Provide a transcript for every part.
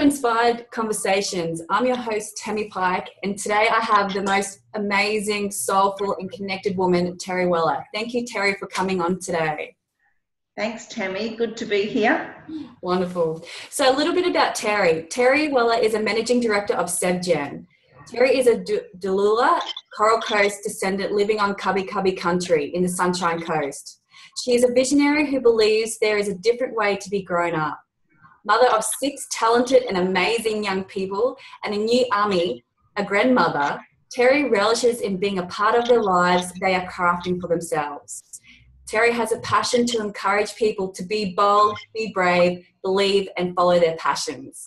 to Inspired Conversations. I'm your host, Tammie Pike, and today I have the most amazing, soulful and connected woman, Terri Waller. Thank you, Terri, for coming on today. Thanks, Tammie. Good to be here. Wonderful. So a little bit about Terri. Terri Waller is a managing director of SevGen. Terri is a DTulua, Coral Coast descendant living on Kabi Kabi country in the Sunshine Coast. She is a visionary who believes there is a different way to be grown up. Mother of 6 talented and amazing young people and a new army, a grandmother, Terri relishes in being a part of their lives they are crafting for themselves. Terri has a passion to encourage people to be bold, be brave, believe and follow their passions.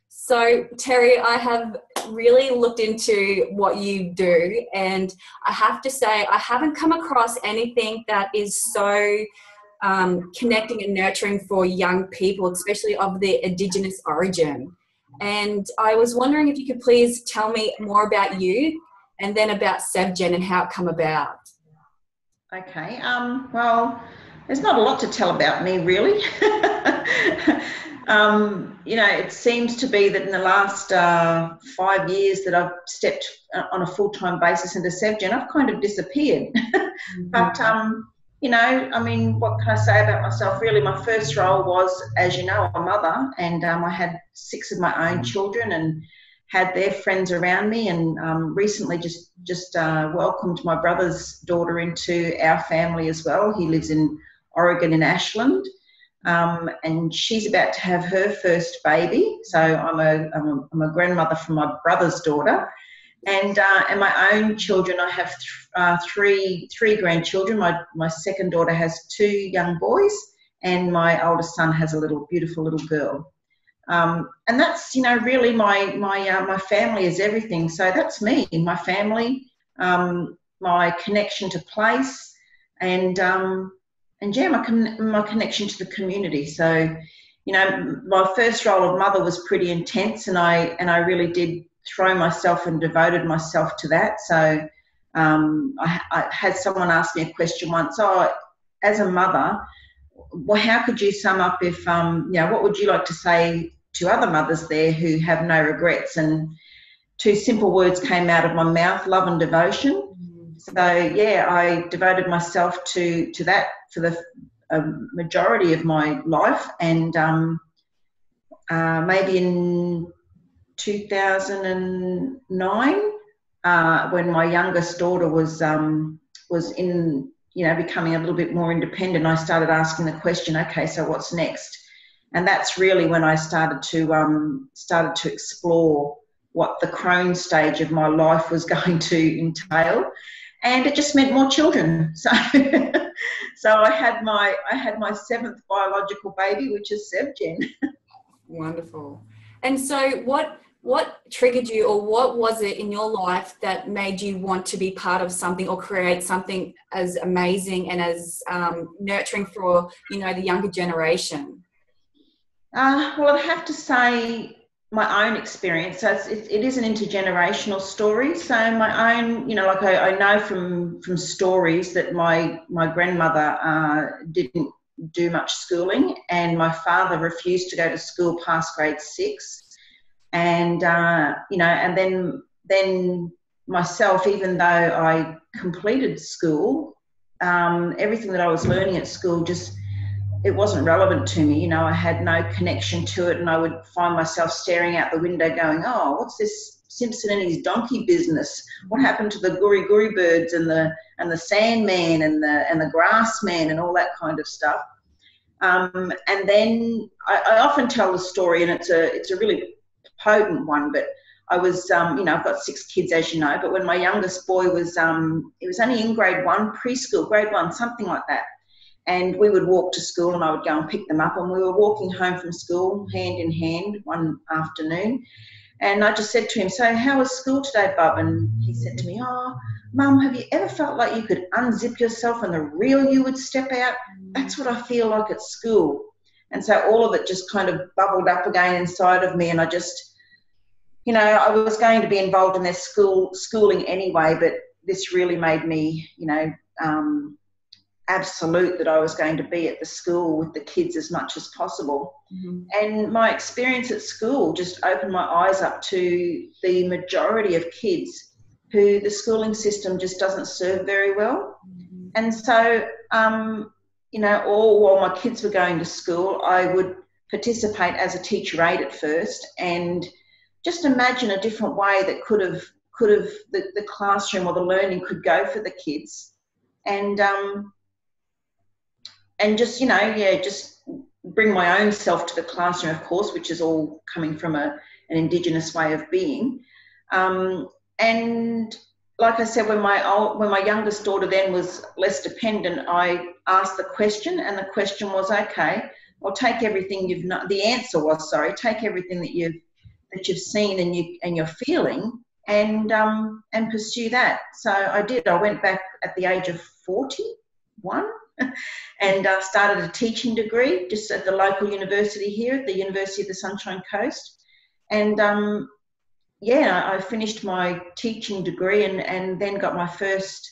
So Terri, I have really looked into what you do, and I have to say I haven't come across anything that is so connecting and nurturing for young people, especially of the Indigenous origin. And I was wondering if you could please tell me more about you and then about SevGen and how it come about. Okay, well, there's not a lot to tell about me, really. It seems to be that in the last 5 years that I've stepped on a full-time basis into SevGen, I've kind of disappeared. But, what can I say about myself? Really, my first role was, as you know, a mother, and I had 6 of my own children and had their friends around me, and recently just welcomed my brother's daughter into our family as well. He lives in Oregon in Ashland, and she's about to have her first baby. So I'm a grandmother for my brother's daughter, and my own children. I have three grandchildren. My second daughter has 2 young boys, and my oldest son has a beautiful little girl. And that's, really my family is everything. So that's me, my family, my connection to place, and my connection to the community. So, my first role of mother was pretty intense, and I really did throw myself and devoted myself to that. So, I had someone ask me a question once, as a mother, well, how could you sum up if, what would you like to say to other mothers there who have no regrets? And 2 simple words came out of my mouth: love and devotion. So, yeah, I devoted myself to that for the majority of my life. And maybe in 2009, when my youngest daughter was in, becoming a little bit more independent, I started asking the question, okay, so what's next? And that's really when I started to explore what the crone stage of my life was going to entail, and it just meant more children. So, I had my 7th biological baby, which is SevGen. Wonderful. And so, what triggered you, or what was it in your life that made you want to be part of something or create something as amazing and as nurturing for the younger generation? Well, I'd have to say my own experience. So it is an intergenerational story. So my own, I know from stories that my grandmother didn't do much schooling, and my father refused to go to school past grade 6. And, and then myself, even though I completed school, everything that I was learning at school it wasn't relevant to me. I had no connection to it, and I would find myself staring out the window going, oh, what's this Simpson and his donkey business? What happened to the Gubbi Gubbi birds and the Sandman and the Grass Man and all that kind of stuff? And then I often tell the story, and it's a really potent one, but I was, I've got 6 kids, as you know, but when my youngest boy was, he was only in grade 1, preschool, grade 1, something like that. And we would walk to school, and I would go and pick them up, and we were walking home from school hand in hand one afternoon, and I just said to him, so how was school today, Bub? And he said to me, oh, Mum, have you ever felt like you could unzip yourself and the real you would step out? That's what I feel like at school. And so all of it just kind of bubbled up again inside of me, and I just, I was going to be involved in their schooling anyway, but this really made me, absolute that I was going to be at the school with the kids as much as possible. And my experience at school just opened my eyes up to the majority of kids who the schooling system just doesn't serve very well. And so, you know, all while my kids were going to school, I would participate as a teacher aide at first and just imagine a different way that could have the classroom or the learning could go for the kids. And just, you know, yeah, just bring my own self to the classroom, of course, which is all coming from an Indigenous way of being. And like I said, when my youngest daughter then was less dependent, I asked the question, and the question was, okay, well, take everything you've not. The answer was, sorry, take everything that you've seen and you're feeling, and pursue that. So I did. I went back at the age of 41 and started a teaching degree just at the local university here, at the University of the Sunshine Coast. And yeah, I finished my teaching degree and then got my first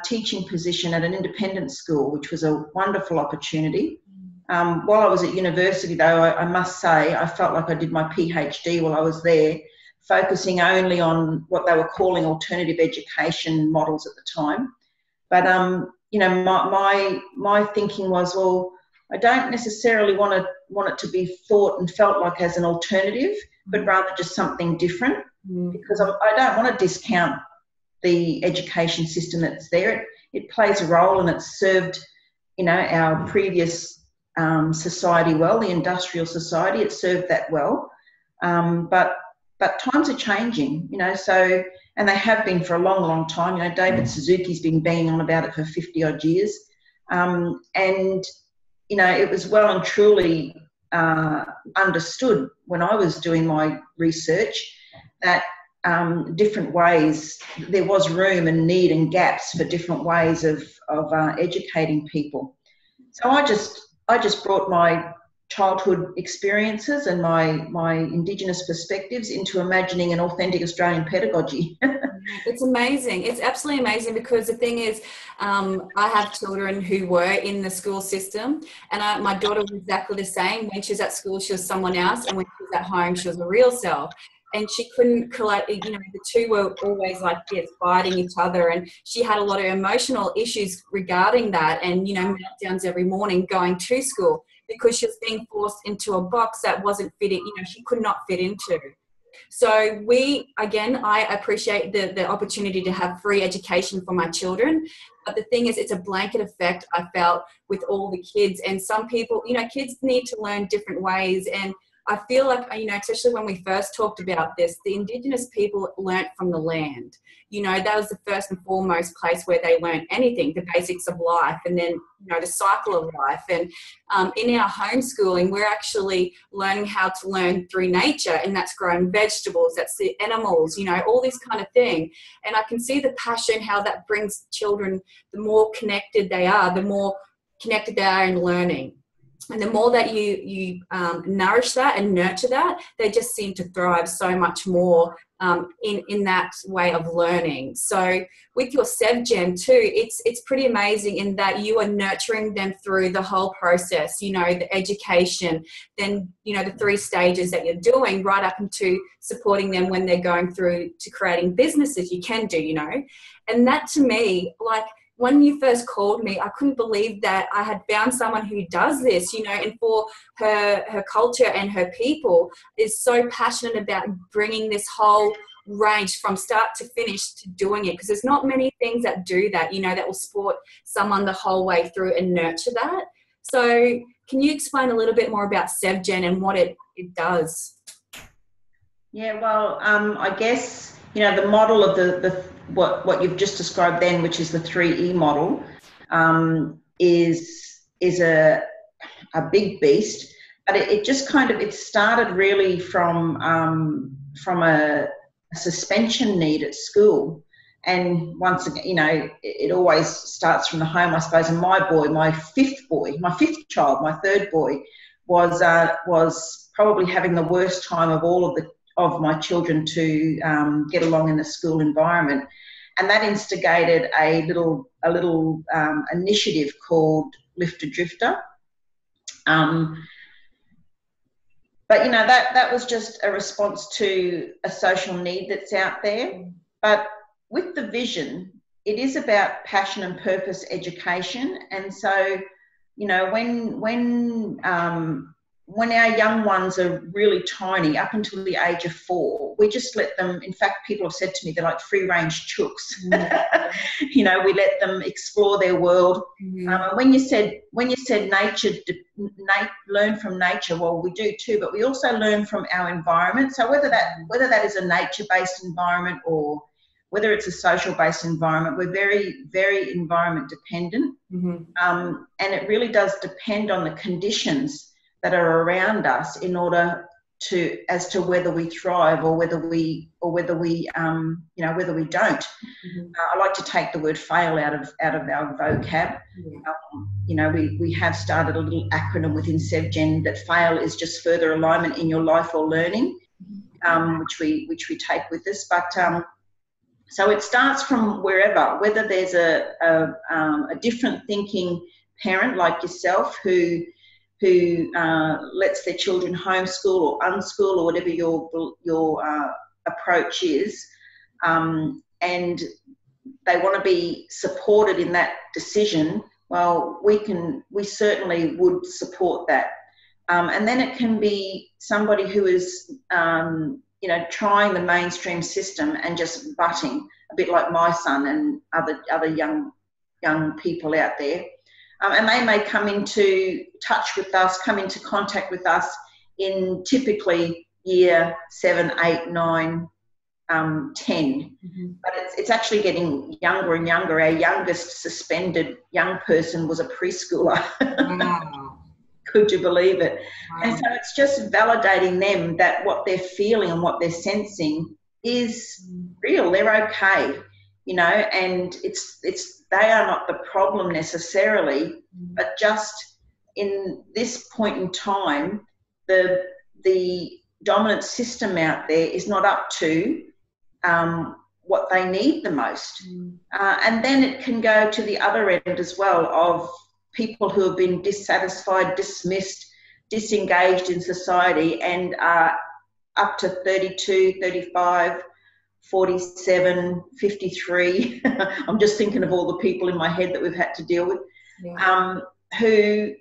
teaching position at an independent school, which was a wonderful opportunity. While I was at university, though, I must say I felt like I did my PhD while I was there, focusing only on what they were calling alternative education models at the time. But you know, my thinking was, well, I don't necessarily want it to be thought and felt like as an alternative, but rather just something different, because I don't want to discount the education system that's there. It plays a role, and it's served, you know, our previous society well, the industrial society. It served that well, but times are changing, you know. So, and they have been for a long, long time. You know, David Suzuki's been banging on about it for 50 odd years, and you know, it was well and truly understood when I was doing my research that different ways, there was room and need and gaps for different ways of educating people. So I just brought my childhood experiences and my Indigenous perspectives into imagining an authentic Australian pedagogy. It's amazing. It's absolutely amazing, because the thing is, I have children who were in the school system, and my daughter was exactly the same. When she was at school, she was someone else, and when she was at home, she was a real self. And she couldn't collect, you know, the two were always like this, fighting each other, and she had a lot of emotional issues regarding that, and, you know, meltdowns every morning going to school because she was being forced into a box that wasn't fitting, you know, she could not fit into. So I appreciate the opportunity to have free education for my children. But the thing is, it's a blanket effect I felt with all the kids. And some people, you know, kids need to learn different ways. And I feel like, you know, especially when we first talked about this, the Indigenous people learnt from the land. You know, that was the first and foremost place where they learned anything, the basics of life, and then, you know, the cycle of life. And in our homeschooling, we're actually learning how to learn through nature, and that's growing vegetables, that's the animals, you know, all this kind of thing. And I can see the passion, how that brings children, the more connected they are, the more connected they are in learning. And the more that you nourish that and nurture that, they just seem to thrive so much more in that way of learning. So with your SevGen too, it's pretty amazing in that you are nurturing them through the whole process, you know, the education, then, you know, the 3 stages that you're doing right up into supporting them when they're going through to creating businesses you can do, you know. And that to me, like, when you first called me, I couldn't believe that I had found someone who does this, you know, and for her culture and her people is so passionate about bringing this whole range from start to finish to doing it, because there's not many things that do that, you know, that will support someone the whole way through and nurture that. So can you explain a little bit more about SevGen and what it does? Yeah, well, I guess, you know, the model of what you've just described then, which is the 3E model, is a big beast. But it just kind of, it started really from a suspension need at school. And once again, you know, it always starts from the home, I suppose. And my fifth child, my third boy, was probably having the worst time of all of my children to get along in the school environment. and that instigated a little initiative called Lifter Drifter. But, you know, that was just a response to a social need that's out there. But with the vision, it is about passion and purpose education. And so, you know, when our young ones are really tiny, up until the age of 4, we just let them, in fact, people have said to me, they're like free-range chooks. You know, we let them explore their world. And when you said nature, learn from nature, well, we do too, but we also learn from our environment. So whether that is a nature-based environment or whether it's a social-based environment, we're very, very environment dependent. And it really does depend on the conditions that are around us in order as to whether we thrive or whether we you know, whether we don't. I like to take the word fail out of our vocab. You know, we have started a little acronym within SevGen that fail is just further alignment in your life or learning, which we take with us. But so it starts from wherever, whether there's a different thinking parent like yourself who lets their children homeschool or unschool or whatever your approach is, and they want to be supported in that decision. Well, we certainly would support that, and then it can be somebody who is you know, trying the mainstream system and just butting, a bit like my son and other young people out there. And they may come into touch with us, come into contact with us in typically year 7, 8, 9, 10. But it's actually getting younger and younger. Our youngest suspended young person was a preschooler. Wow. Could you believe it? Wow. And so it's just validating them that what they're feeling and what they're sensing is real. They're okay, you know, and they are not the problem necessarily, but just in this point in time, the dominant system out there is not up to what they need the most. And then it can go to the other end as well of people who have been dissatisfied, dismissed, disengaged in society and are up to 32, 35, 47, 53. I'm just thinking of all the people in my head that we've had to deal with, who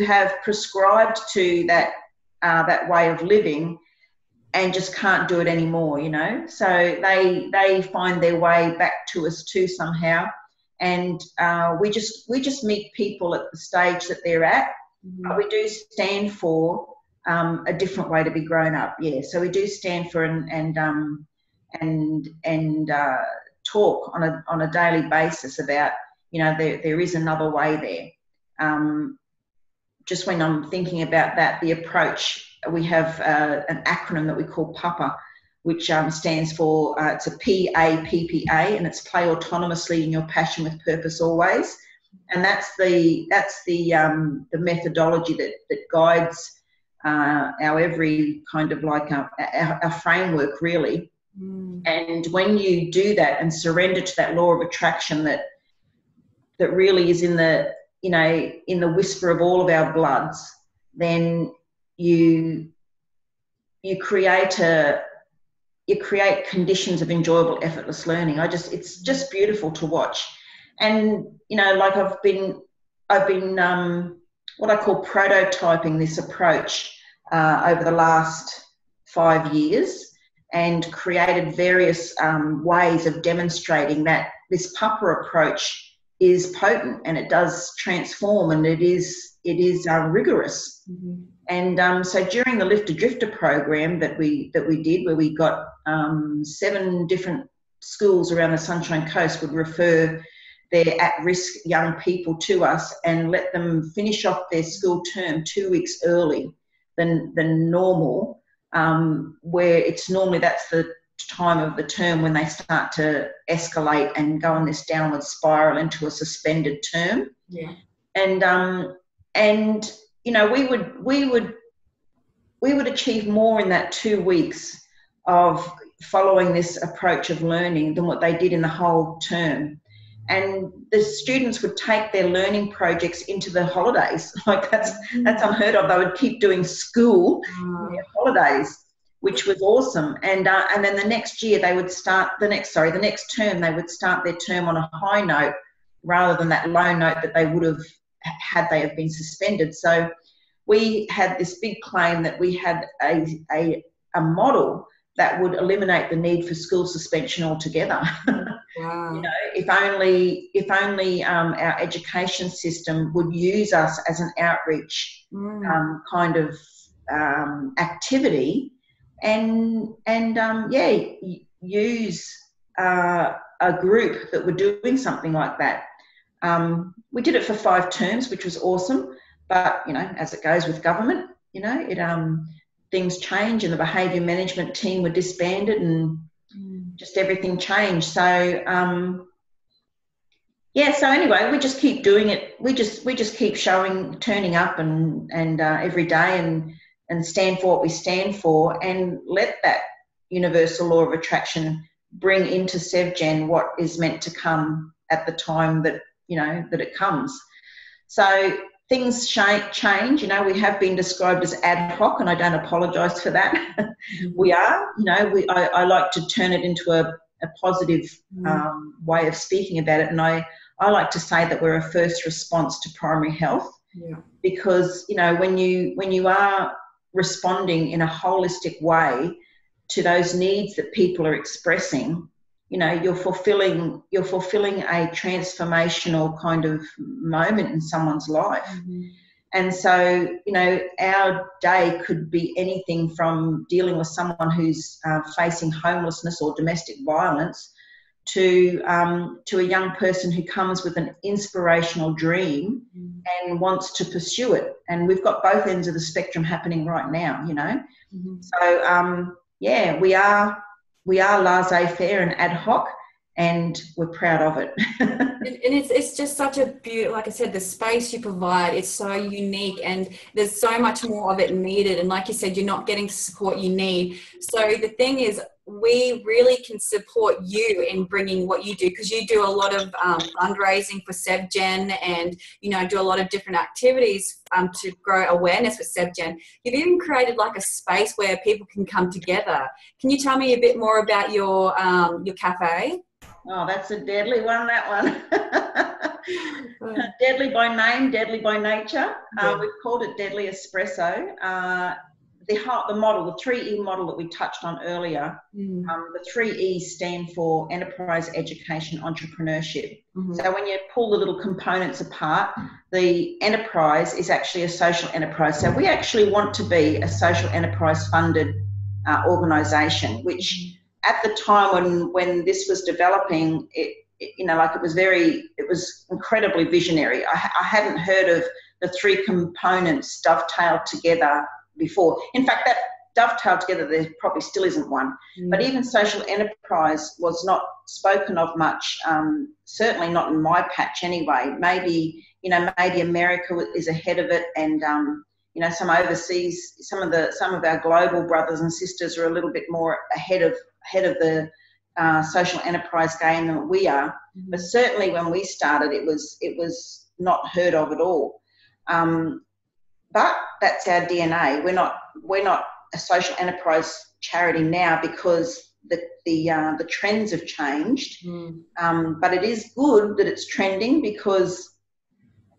have prescribed to that way of living and just can't do it anymore, you know. So they find their way back to us too somehow, and we just meet people at the stage that they're at. But we do stand for a different way to be grown up. Yeah, so we do stand for and talk on a daily basis about, you know, there is another way there. Just when I'm thinking about that, the approach, we have an acronym that we call PAPA, which stands for it's a PAPPA, and it's play autonomously in your passion with purpose always. And that's the methodology that guides our every kind of like our framework really. And when you do that and surrender to that law of attraction that really is in the, you know, in the whisper of all of our bloods, then you create conditions of enjoyable, effortless learning. It's just beautiful to watch. And, you know, like I've been what I call prototyping this approach over the last 5 years, and created various ways of demonstrating that this PAPA approach is potent and it does transform, and it is rigorous. And so during the Lifter Drifter program that we did, where we got 7 different schools around the Sunshine Coast would refer their at-risk young people to us and let them finish off their school term 2 weeks early than normal, where it's normally that's the time of the term when they start to escalate and go on this downward spiral into a suspended term. Yeah. And you know, we would achieve more in that 2 weeks of following this approach of learning than what they did in the whole term. And the students would take their learning projects into the holidays. Like that's unheard of. They would keep doing school in their holidays, which was awesome. And then the next year they would start the next term they would start their term on a high note rather than that low note that they would have had they have been suspended. So we had this big claim that we had a model that would eliminate the need for school suspension altogether. Wow. You know, if only our education system would use us as an outreach kind of activity, and use a group that were doing something like that. We did it for 5 terms, which was awesome. But you know, as it goes with government, you know, things change, and the behaviour management team were disbanded, and just everything changed. So so anyway, we just keep doing it. We just keep turning up and every day and stand for what we stand for, and let that universal law of attraction bring into SevGen what is meant to come at the time that, you know, that it comes. So things change. You know, we have been described as ad hoc, and I don't apologise for that. We are, you know, I like to turn it into a positive way of speaking about it, and I like to say that we're a first response to primary health, because, you know, when you are responding in a holistic way to those needs that people are expressing, you know, you're fulfilling a transformational kind of moment in someone's life. And so, you know, our day could be anything from dealing with someone who's facing homelessness or domestic violence to a young person who comes with an inspirational dream and wants to pursue it. And we've got both ends of the spectrum happening right now, you know. So we are laissez-faire and ad hoc, and we're proud of it. And it's just such a beautiful, like I said, the space you provide is so unique, and there's so much more of it needed. And like you said, you're not getting the support you need. So the thing is, we really can support you in bringing what you do, because you do a lot of fundraising for SevGen, and, you know, do a lot of different activities to grow awareness with SevGen. You've even created like a space where people can come together. Can you tell me a bit more about your cafe? Oh, that's a deadly one, that one. Deadly by name, deadly by nature. We've called it Deadly Espresso. The model, the 3E model that we touched on earlier, the 3 E's stand for enterprise, education, entrepreneurship. So when you pull the little components apart, the enterprise is actually a social enterprise. So we actually want to be a social enterprise funded organisation, which at the time when this was developing, it was incredibly visionary. I hadn't heard of the 3 components dovetailed together before. In fact, that dovetailed together, there probably still isn't one. But even social enterprise was not spoken of much, certainly not in my patch anyway. Maybe America is ahead of it, and you know, some overseas, some of our global brothers and sisters are a little bit more ahead of the social enterprise game than we are. But certainly when we started, it was not heard of at all. But that's our DNA. We're not a social enterprise charity now, because the trends have changed. But it is good that it's trending, because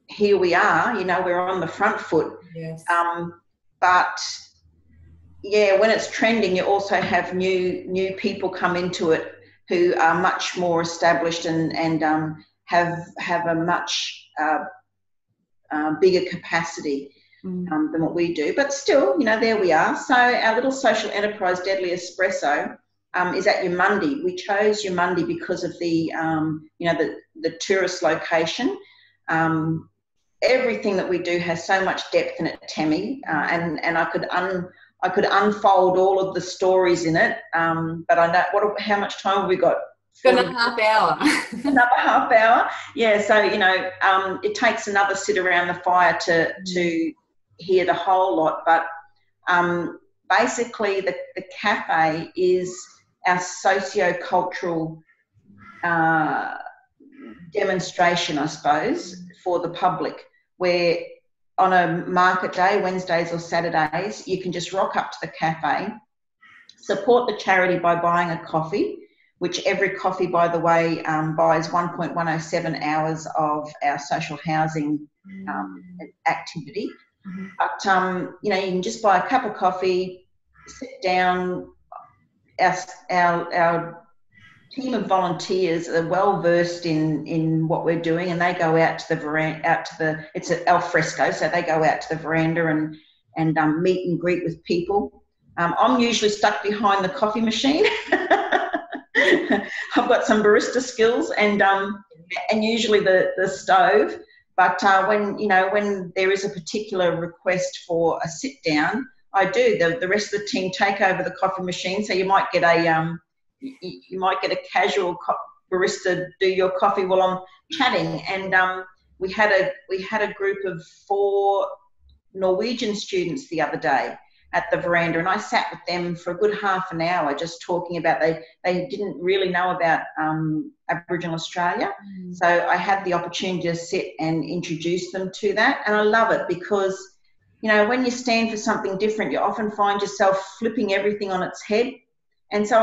here we are, you know, we're on the front foot. Yes. But yeah, when it's trending, you also have new people come into it who are much more established and have a much bigger capacity than what we do. But still, you know, there we are. So our little social enterprise, Deadly Espresso, is at Yamundi. We chose Yamundi because of the tourist location. Everything that we do has so much depth in it, Tammie, and I could unfold all of the stories in it, but I know how much time have we got? Another half hour. Another half hour. Yeah. So, you know, it takes another sit around the fire to hear the whole lot. But basically, the cafe is our socio-cultural demonstration, I suppose, for the public, where on a market day, Wednesdays or Saturdays, you can just rock up to the cafe, support the charity by buying a coffee, which every coffee, by the way, buys 1.107 hours of our social housing activity. But, you know, you can just buy a cup of coffee, sit down. Our team of volunteers are well versed in what we're doing, and they go out to the veranda, it's an al fresco, so they go out to the veranda and meet and greet with people. I'm usually stuck behind the coffee machine. I've got some barista skills and usually the stove. But when there is a particular request for a sit down, I do. The rest of the team take over the coffee machine. So you might get a casual barista do your coffee while I'm chatting. And we had a group of 4 Norwegian students the other day at the veranda, and I sat with them for a good half an hour just talking about they didn't really know about Aboriginal Australia. So I had the opportunity to sit and introduce them to that, and I love it because, you know, when you stand for something different, you often find yourself flipping everything on its head. And so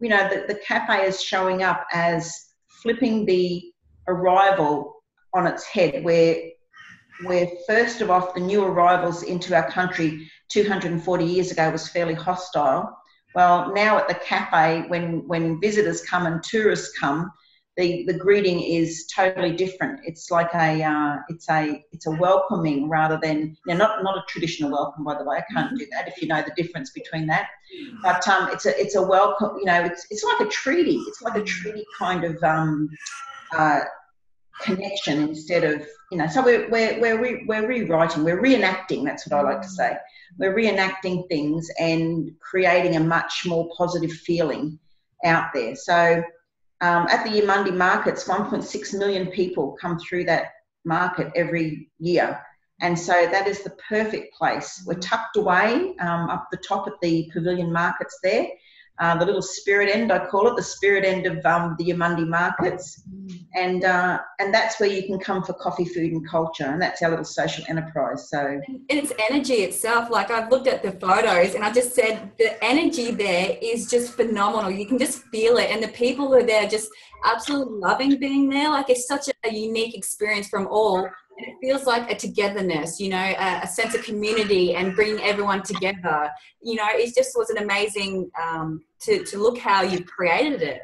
you know, the cafe is showing up as flipping the arrival on its head, where first of all, the new arrivals into our country 240 years ago was fairly hostile. Well, now at the cafe, when visitors come and tourists come, the greeting is totally different. It's like it's a welcoming rather than, you know, not a traditional welcome, by the way. I can't do that if you know the difference between that. But it's a welcome. You know, it's like a treaty. It's like a treaty kind of connection instead of, you know. So we're rewriting. We're reenacting. That's what I like to say. We're reenacting things and creating a much more positive feeling out there. So at the Yamundi markets, 1.6 million people come through that market every year. And so that is the perfect place. We're tucked away up the top at the pavilion markets there. The little spirit end, I call it, the spirit end of the Yamundi markets. And that's where you can come for coffee, food and culture. And that's our little social enterprise. So, and it's energy itself. Like, I've looked at the photos and I just said the energy there is just phenomenal. You can just feel it. And the people who are there just absolutely loving being there. Like, it's such a unique experience from all. And it feels like a togetherness, you know, a sense of community and bringing everyone together. You know, it just was an amazing to look how you've created it.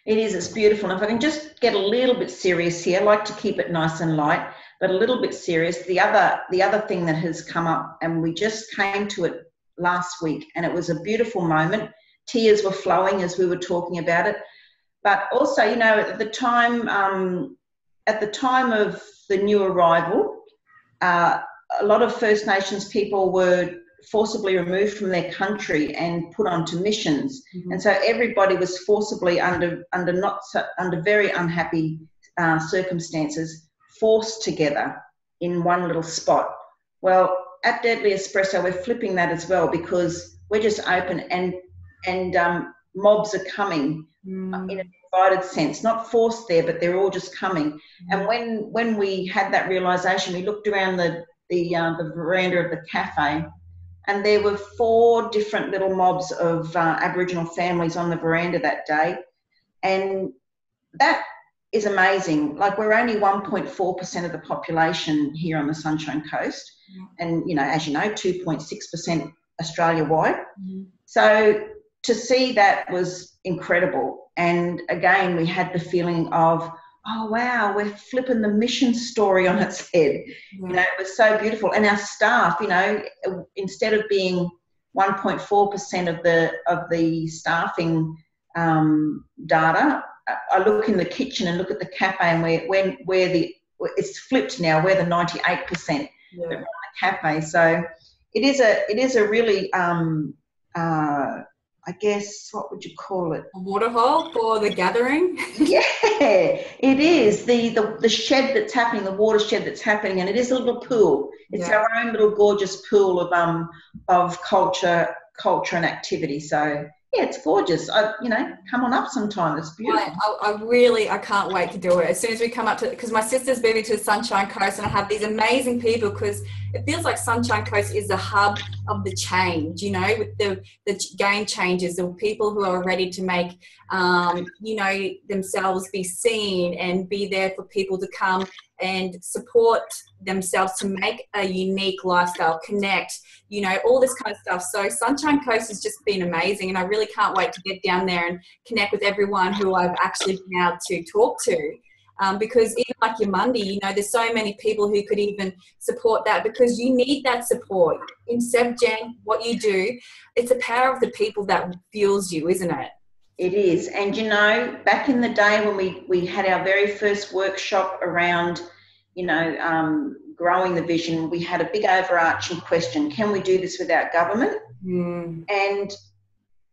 It is, it's beautiful. And if I can just get a little bit serious here, I like to keep it nice and light, but a little bit serious. The other thing that has come up, and we just came to it last week, and it was a beautiful moment. Tears were flowing as we were talking about it. But also, you know, at the time of the new arrival, a lot of First Nations people were forcibly removed from their country and put onto missions. And so everybody was forcibly under very unhappy circumstances, forced together in one little spot. Well, at Deadly Espresso, we're flipping that as well, because we're just open and mobs are coming in an invited sense, not forced there, but they're all just coming. And when we had that realisation, we looked around the veranda of the cafe, and there were 4 different little mobs of Aboriginal families on the veranda that day. And that is amazing. Like, we're only 1.4% of the population here on the Sunshine Coast. And, you know, as you know, 2.6% Australia-wide. So to see that was incredible. And again, we had the feeling of, oh, wow, we're flipping the mission story on its head. You know, it was so beautiful. And our staff, you know, instead of being 1.4% of the staffing data, I look in the kitchen and look at the cafe, and it's flipped now. We're the 98% that run the cafe. So it is a really I guess, what would you call it? A waterhole for the gathering? Yeah, it is. The shed that's happening, the water shed that's happening, and it is a little pool. It's our own little gorgeous pool of culture and activity. So Yeah, it's gorgeous. Come on up sometime. It's beautiful. I can't wait to do it. As soon as we come up to, because my sister's moving to the Sunshine Coast, and I have these amazing people, because it feels like Sunshine Coast is the hub of the change, with the game changers, the people who are ready to make, themselves be seen and be there for people to come and support themselves to make a unique lifestyle, connect, all this kind of stuff. So Sunshine Coast has just been amazing, and I really can't wait to get down there and connect with everyone who I've actually been able to talk to. Because even like your Monday, there's so many people who could even support that, because you need that support. In SevGen, what you do, it's the power of the people that fuels you, isn't it? It is. And, back in the day when we had our very first workshop around, growing the vision, we had a big overarching question: can we do this without government? And,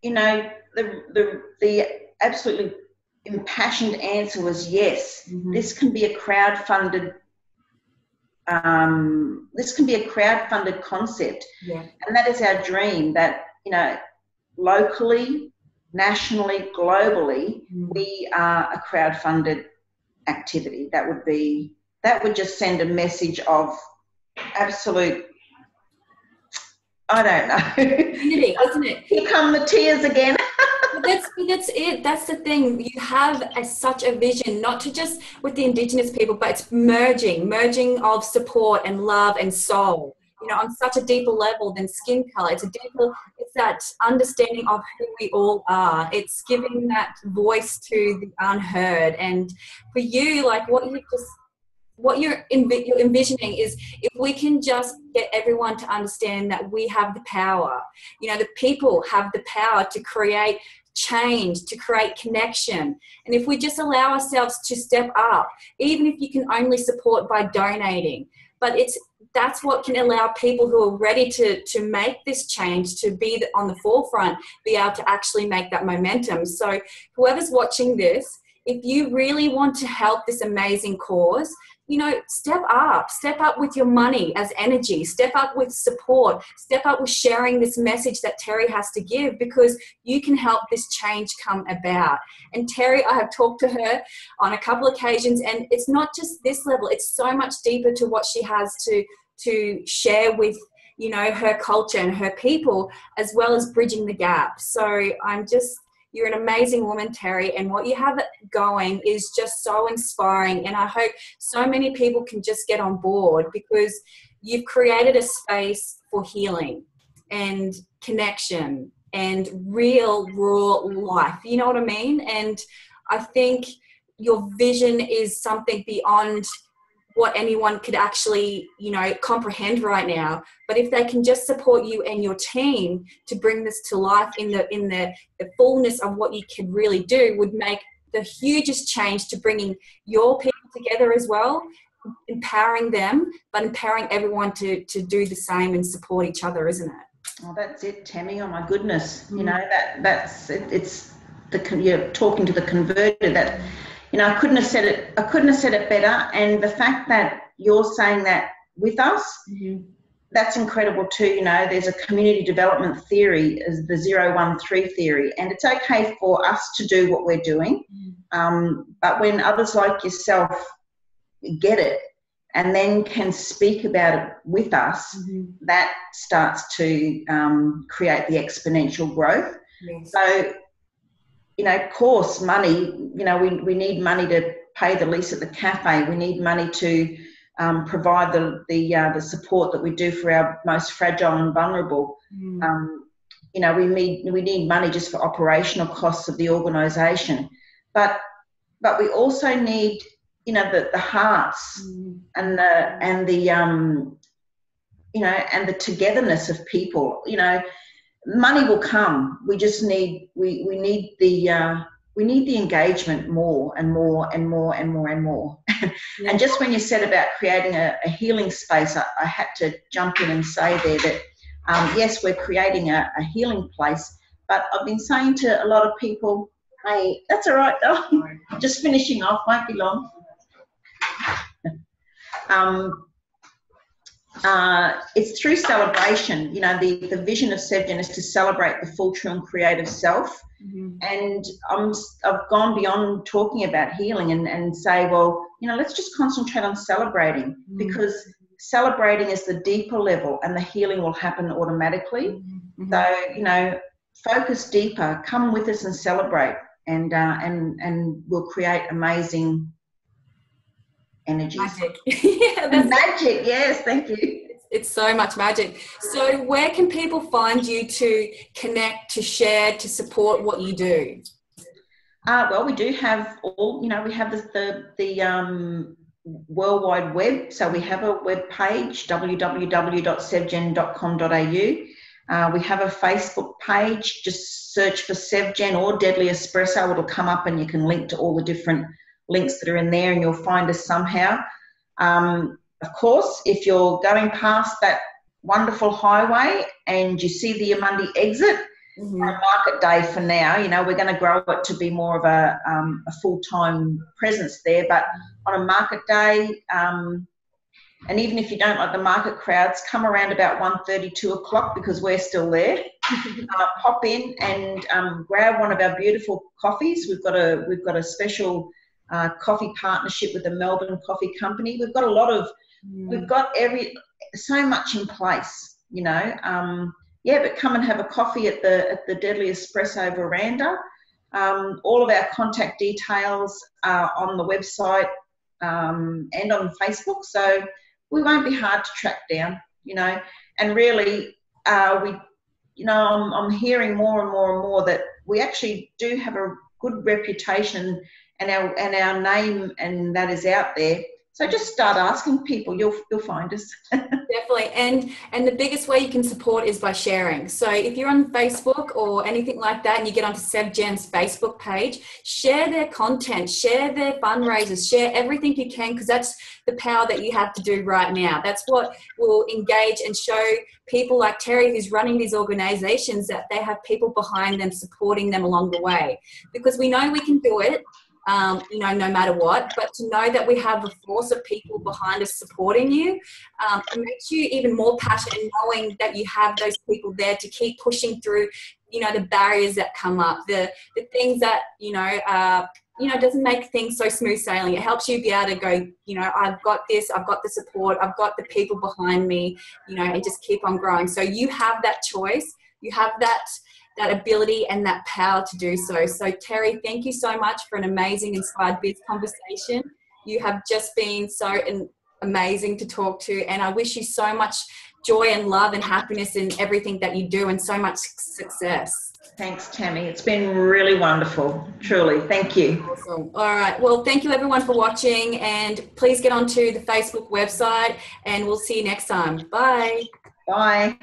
the absolutely impassioned answer was yes. This can be a crowd-funded concept. Yeah. And that is our dream, that, locally, nationally, globally, we are a crowd-funded activity. That would just send a message of absolute, I don't know. Unity, isn't it? Here come the tears again. But that's it. That's the thing. You have such a vision, not to just with the Indigenous people, but it's merging of support and love and soul. On such a deeper level than skin color. It's that understanding of who we all are. It's giving that voice to the unheard. And for you, like what you're envisioning is, if we can just get everyone to understand that we have the power, the people have the power to create change, to create connection. And if we just allow ourselves to step up, even if you can only support by donating, but that's what can allow people who are ready to make this change to be on the forefront, be able to actually make that momentum. So whoever's watching this, if you really want to help this amazing cause, step up with your money as energy, step up with support, step up with sharing this message that Terri has to give, because you can help this change come about. And Terri, I have talked to her on a couple of occasions, and it's not just this level, it's so much deeper to what she has to share with, her culture and her people, as well as bridging the gap. So you're an amazing woman, Terri, and what you have going is just so inspiring. And I hope so many people can just get on board, because you've created a space for healing and connection and real, raw life. You know what I mean? And I think your vision is something beyond what anyone could actually, comprehend right now. But if they can just support you and your team to bring this to life in the fullness of what you can really do, would make the hugest change to bringing your people together as well, empowering them, but empowering everyone to do the same and support each other, isn't it? Oh, that's it, Tammie. Oh my goodness. That's it. It's you're talking to the converted. That, I couldn't have said it better. And the fact that you're saying that with us, that's incredible too. There's a community development theory, as the 013 theory, and it's okay for us to do what we're doing. But when others like yourself get it and then can speak about it with us, that starts to create the exponential growth. Yes. So, of course, money, we need money to pay the lease at the cafe. We need money to provide the support that we do for our most fragile and vulnerable. We need money just for operational costs of the organisation. But we also need, the hearts and the togetherness of people. Money will come. We just need we need the engagement more and more and more and more and more. And just when you said about creating a healing space, I had to jump in and say there that yes, we're creating a healing place. But I've been saying to a lot of people, hey, that's all right. Oh, just finishing off, won't be long. it's through celebration. You know, the vision of SevGen is to celebrate the full, true and creative self. Mm-hmm. And I've gone beyond talking about healing and say, well, you know, let's just concentrate on celebrating, mm-hmm. because celebrating is the deeper level and the healing will happen automatically. Mm-hmm. So, you know, focus deeper, come with us and celebrate, and we'll create amazing energies. Magic. Yeah, that's magic. Yes, thank you. It's so much magic. So where can people find you to connect, to share, to support what you do? Well, we do have all, you know, we have the World Wide Web. So we have a web page, www.sevgen.com.au. We have a Facebook page. Just search for SevGen or Deadly Espresso. It'll come up and you can link to all the different links that are in there and you'll find us somehow. Of course, if you're going past that wonderful highway and you see the Yamundi exit, mm-hmm. on a market day for now, you know, we're going to grow it to be more of a full-time presence there. But on a market day, and even if you don't like the market crowds, come around about 1:30, 2 o'clock because we're still there. Pop in and grab one of our beautiful coffees. We've got a special coffee partnership with the Melbourne Coffee Company. We've got a lot of, we've got so much in place, you know. Yeah, but come and have a coffee at the Deadly Espresso veranda. All of our contact details are on the website and on Facebook, so we won't be hard to track down, you know. And really, you know, I'm hearing more and more and more that we actually do have a good reputation and our name and that is out there. So just start asking people, you'll find us. Definitely. And the biggest way you can support is by sharing. So if you're on Facebook or anything like that and you get onto SevGen's Facebook page, share their content, share their fundraisers, share everything you can, because that's the power that you have to do right now. That's what will engage and show people like Terri, who's running these organizations, that they have people behind them supporting them along the way. Because we know we can do it. You know, no matter what, but to know that we have a force of people behind us supporting you, it makes you even more passionate, knowing that you have those people there to keep pushing through, you know, the barriers that come up, the things that, you know, doesn't make things so smooth sailing. It helps you be able to go, you know, I've got this, I've got the support, I've got the people behind me, you know, and just keep on growing. So you have that choice, you have that ability and that power to do so. So Terri, thank you so much for an amazing Inspired Biz conversation. You have just been so amazing to talk to, and I wish you so much joy and love and happiness in everything that you do and so much success. Thanks, Tammie. It's been really wonderful, truly. Thank you. Awesome. All right. Well, thank you everyone for watching, and please get onto the Facebook website and we'll see you next time. Bye. Bye.